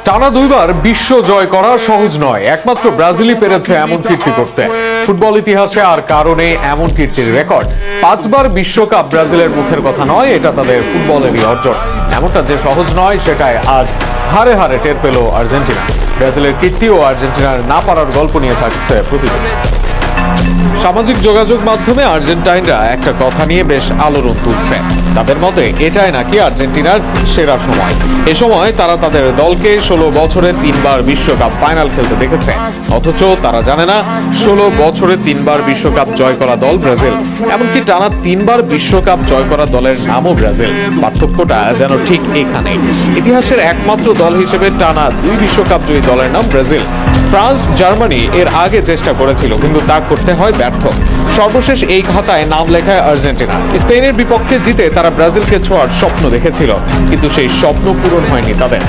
টানা দুইবার বিশ্ব জয় করা সহজ নয়, একমাত্র ব্রাজিলই পেরেছে এমন কীর্তি করতে। ফুটবল ইতিহাসে আর কারণে এমন কীর্তির রেকর্ড। 5 বার বিশ্বকাপ ব্রাজিলের মুখের কথা নয়, এটা তাদের ফুটবলেরই অর্জন। এমনটা যে সহজ নয় সেটাই আজ হারে হারে টের পেল আর্জেন্টিনা। ব্রাজিলের কীর্তি ও আর্জেন্টিনার না পারার গল্প নিয়ে থাকছে প্রতিবেদন। সামাজিক যোগাযোগ মাধ্যমে আর্জেন্টাইনরা একটা কথা নিয়ে বেশ আলোড়ন তুলছে। তাদের মতে এটাই নাকি আর্জেন্টিনার সেরা সময়। এ সময় তারা তাদের দলকে 16 বছরে 3 বার বিশ্বকাপ ফাইনাল খেলতে দেখেছে। অথচ তারা জানে না 16 বছরে 3 বার বিশ্বকাপ জয় করা দল ব্রাজিল। এমনকি টানা 3 বার বিশ্বকাপ জয় করা দলের নামও ব্রাজিল। পার্থক্যটা যেন ঠিক এখানে। ইতিহাসের একমাত্র দল হিসেবে টানা 2 বিশ্বকাপ জয়ী দলের নাম ব্রাজিল। ফ্রান্স, জার্মানি এর আগে চেষ্টা করেছিল, কিন্তু তা করতে হয় ব্যর্থ। সর্বশেষ এই খাতায় নাম লেখায় আর্জেন্টিনা। স্পেনের বিপক্ষে জিতে তারা ব্রাজিলকে ছোঁয়ার স্বপ্ন দেখেছিল, কিন্তু সেই স্বপ্ন পূরণ হয়নি তাদের।